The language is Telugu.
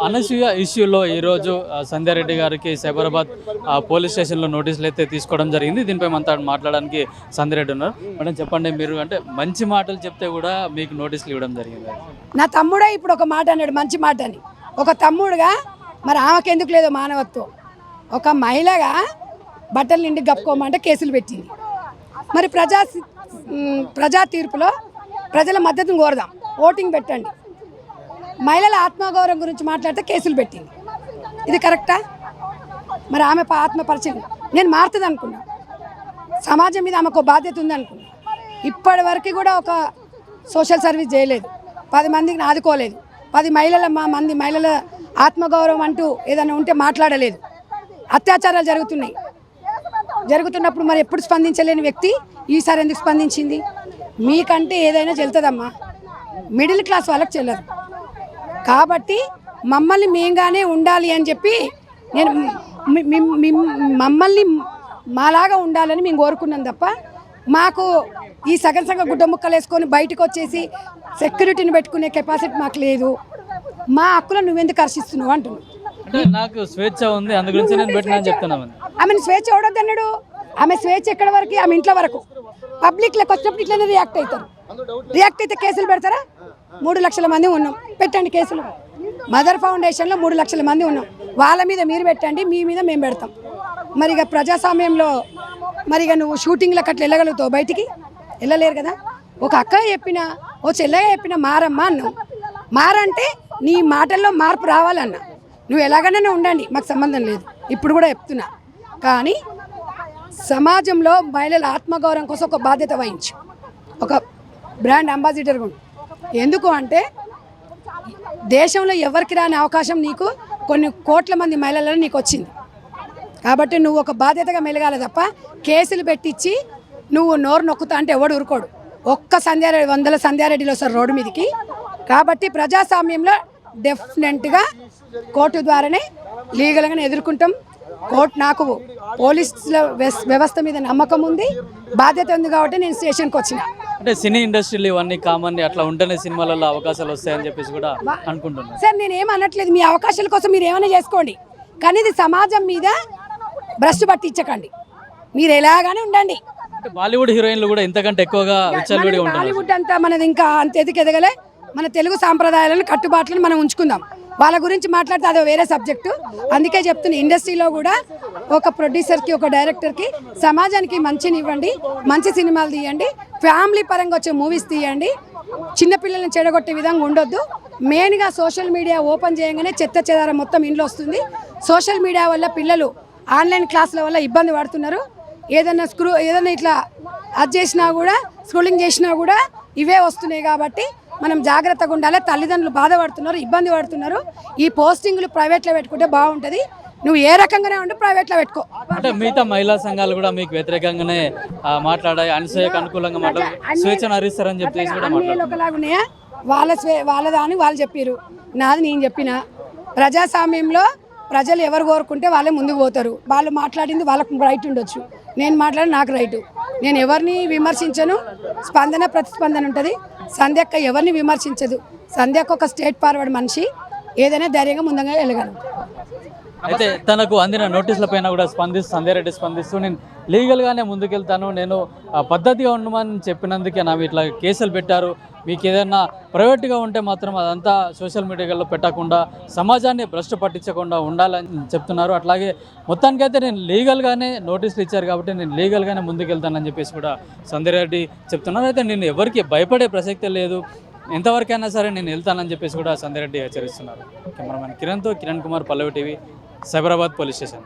అనసూయ ఇష్యూలో ఈరోజు సంధ్యారెడ్డి గారికి సైబరాబాద్ పోలీస్ స్టేషన్లో నోటీసులు అయితే తీసుకోవడం జరిగింది. దీనిపై మాట్లాడడానికి సంధ్యారెడ్డి ఉన్నారు. మేడం చెప్పండి, మీరు అంటే మంచి మాటలు చెప్తే కూడా మీకు నోటీసులు ఇవ్వడం జరిగింది. నా తమ్ముడే ఇప్పుడు ఒక మాట అన్నాడు, మంచి మాట అని. ఒక తమ్ముడుగా మరి ఆమెకు ఎందుకు లేదు మానవత్వం? ఒక మహిళగా బట్టలు నిండి గప్పుకోమంటే కేసులు పెట్టింది. మరి ప్రజా తీర్పులో ప్రజల మద్దతును కోరదాం, ఓటింగ్ పెట్టండి. మహిళల ఆత్మగౌరవం గురించి మాట్లాడితే కేసులు పెట్టింది. ఇది కరెక్టా? మరి ఆమె ఆత్మపరిచయం నేను మారుతుంది అనుకున్నా. సమాజం మీద ఆమెకు బాధ్యత ఉంది అనుకున్నా. ఇప్పటి వరకు కూడా ఒక సోషల్ సర్వీస్ చేయలేదు, 10 మందిని ఆదుకోలేదు, 10 మహిళల ఆత్మగౌరవం అంటూ ఏదైనా ఉంటే మాట్లాడలేదు. అత్యాచారాలు జరుగుతున్నప్పుడు మరి ఎప్పుడు స్పందించలేని వ్యక్తి ఈసారి ఎందుకు స్పందించింది? మీకంటే ఏదైనా చెల్తుందమ్మా, మిడిల్ క్లాస్ వాళ్ళకి చెల్లదు. కాబట్టి మమ్మల్ని మేంగానే ఉండాలి అని చెప్పి నేను మమ్మల్ని మాలాగా ఉండాలని మేము కోరుకున్నాం తప్ప మాకు ఈ సగం గుడ్డ ముక్కలు వేసుకొని బయటకు వచ్చేసి సెక్యూరిటీని పెట్టుకునే కెపాసిటీ మాకు లేదు. మా హక్కులను నువ్వెందుకు హర్షిస్తున్నావు అంటున్నావు. నాకు స్వేచ్ఛ ఉంది, అందు గురించి నేను పెట్టినా చెప్తున్నాను. ఆమెను స్వేచ్ఛ ఎవడొద్దన్నాడు? ఆమె స్వేచ్ఛ ఎక్కడ వరకు? ఆమె ఇంట్లో వరకు. పబ్లిక్లోకి వచ్చినప్పుడు ఇట్లనే రియాక్ట్ అవుతారు. రియాక్ట్ అయితే కేసులు పెడతారా? 3 లక్షల మంది ఉన్నాం, పెట్టండి కేసులు. మదర్ ఫౌండేషన్లో 3 లక్షల మంది ఉన్నాం, వాళ్ళ మీద మీరు పెట్టండి, మీ మీద మేము పెడతాం. మరి ఇక ప్రజాస్వామ్యంలో మరి ఇక నువ్వు షూటింగ్లకు అట్లా వెళ్ళగలుగుతావు? బయటికి వెళ్ళలేరు కదా. ఒక అక్క చెప్పినా, ఓ చెల్లెగా చెప్పినా మారమ్మా అన్నావు. మారంటే నీ మాటల్లో మార్పు రావాలన్నా. నువ్వు ఎలాగైనా ఉండండి, మాకు సంబంధం లేదు, ఇప్పుడు కూడా చెప్తున్నా. కానీ సమాజంలో మహిళల ఆత్మగౌరవం కోసం ఒక బాధ్యత వహించు, ఒక బ్రాండ్ అంబాసిడర్ కూడా. ఎందుకు అంటే దేశంలో ఎవరికి రాని అవకాశం నీకు కొన్ని కోట్ల మంది మహిళలను నీకు వచ్చింది. కాబట్టి నువ్వు ఒక బాధ్యతగా మెలగాలి తప్ప కేసులు పెట్టించి నువ్వు నోరు నొక్కుతా అంటే ఎవడు ఊరుకోడు. ఒక్క సంధ్యారెడ్డి 100 సంధ్యారెడ్డిలో వస్తారు రోడ్డు మీదకి. కాబట్టి ప్రజాస్వామ్యంలో డెఫినెట్గా కోర్టు ద్వారానే లీగల్గానే ఎదుర్కొంటాం. కోర్టు నాకు పోలీసుల వ్యవస్థ మీద నమ్మకం ఉంది, బాధ్యత ఉంది. కాబట్టి నేను స్టేషన్కి వచ్చిన. అంటే సినీ ఇండస్ట్రీలో ఇవన్నీ కామన్, అట్లా ఉంటేనే సినిమాలలో అవకాశాలు వస్తాయని చెప్పేసి కూడా అనుకుంటున్నాను. సార్ నేను ఏమనట్లేదు, మీ అవకాశాల కోసం మీరు ఏమైనా చేసుకోండి, కానీ ఇది సమాజం మీద భ్రష్టు పట్టించకండి. మీరు ఎలాగానే ఉండండి. బాలీవుడ్ హీరోయిన్లు కూడా ఇంతకంటే ఎక్కువగా బాలీవుడ్ అంతా మనది ఇంకా అంత ఎదగలే. మన తెలుగు సాంప్రదాయాలను కట్టుబాట్లను మనం ఉంచుకుందాం. వాళ్ళ గురించి మాట్లాడితే అదో వేరే సబ్జెక్టు. అందుకే చెప్తున్నా, ఇండస్ట్రీలో కూడా ఒక ప్రొడ్యూసర్కి, ఒక డైరెక్టర్కి సమాజానికి మంచిని ఇవ్వండి, మంచి సినిమాలు తీయండి, ఫ్యామిలీ పరంగా వచ్చే మూవీస్ తీయండి. చిన్నపిల్లల్ని చెడగొట్టే విధంగా ఉండొద్దు. మెయిన్గా సోషల్ మీడియా ఓపెన్ చేయగానే చెత్త చెదారం మొత్తం ఇంట్లో వస్తుంది. సోషల్ మీడియా వల్ల పిల్లలు ఆన్లైన్ క్లాసుల వల్ల ఇబ్బంది పడుతున్నారు. ఏదైనా ఇట్లా అది చేసినా కూడా, స్క్రోలింగ్ చేసినా కూడా ఇవే వస్తున్నాయి. కాబట్టి మనం జాగ్రత్తగా ఉండాలి. తల్లిదండ్రులు బాధపడుతున్నారు, ఇబ్బంది పడుతున్నారు. ఈ పోస్టింగ్లు ప్రైవేట్లో పెట్టుకుంటే బాగుంటుంది. నువ్వు ఏ రకంగానే ఉండి ప్రైవేట్లో పెట్టుకో. అంటే మిగతా మహిళా సంఘాలు కూడా మీకు వ్యతిరేకంగానే మాట్లాడాయి, అనసూయకు అనుకూలంగా మాట్లాడారు, స్వేచ్ఛను హరిస్తారని చెప్పేసి కూడా మాట్లాడారు. ఒకలాగున్నాయా? వాళ్ళదా అని వాళ్ళు చెప్పారు, నాది నేను చెప్పిన. ప్రజాస్వామ్యంలో ప్రజలు ఎవరు కోరుకుంటే వాళ్ళే ముందుకు పోతారు. వాళ్ళు మాట్లాడింది వాళ్ళకు రైట్ ఉండొచ్చు, నేను మాట్లాడి నాకు రైటు. నేను ఎవరిని విమర్శించను, స్పందన ప్రతిస్పందన ఉంటుంది. సంధ్యక్క ఎవరిని విమర్శించదు. సంధ్యక్క ఒక స్టేట్ ఫార్వర్డ్ మనిషి, ఏదైనా ధైర్యంగా ముందుగా వెళ్ళగలను. అయితే తనకు అందిన నోటీసుల పైన కూడా సంధ్యారెడ్డి స్పందిస్తూ నేను లీగల్గానే ముందుకెళ్తాను, నేను పద్ధతిగా ఉండమని చెప్పినందుకే నా ఇట్లా కేసులు పెట్టారు, మీకు ఏదైనా ప్రైవేట్గా ఉంటే మాత్రం అదంతా సోషల్ మీడియాలో పెట్టకుండా సమాజాన్ని భ్రష్టు పట్టించకుండా ఉండాలని చెప్తున్నారు. అట్లాగే మొత్తానికైతే నేను లీగల్గానే నోటీసులు ఇచ్చారు కాబట్టి నేను లీగల్గానే ముందుకెళ్తానని చెప్పేసి కూడా సంధ్యారెడ్డి చెప్తున్నారు. అయితే నేను ఎవరికి భయపడే ప్రసక్తే లేదు, ఎంతవరకైనా సరే నేను వెళ్తానని చెప్పేసి కూడా సంధ్యారెడ్డి హెచ్చరిస్తున్నారు. కెమెరామెన్ కిరణ్తో కిరణ్ కుమార్, పల్లవి టీవీ, సైబరాబాద్ పోలీస్ స్టేషన్.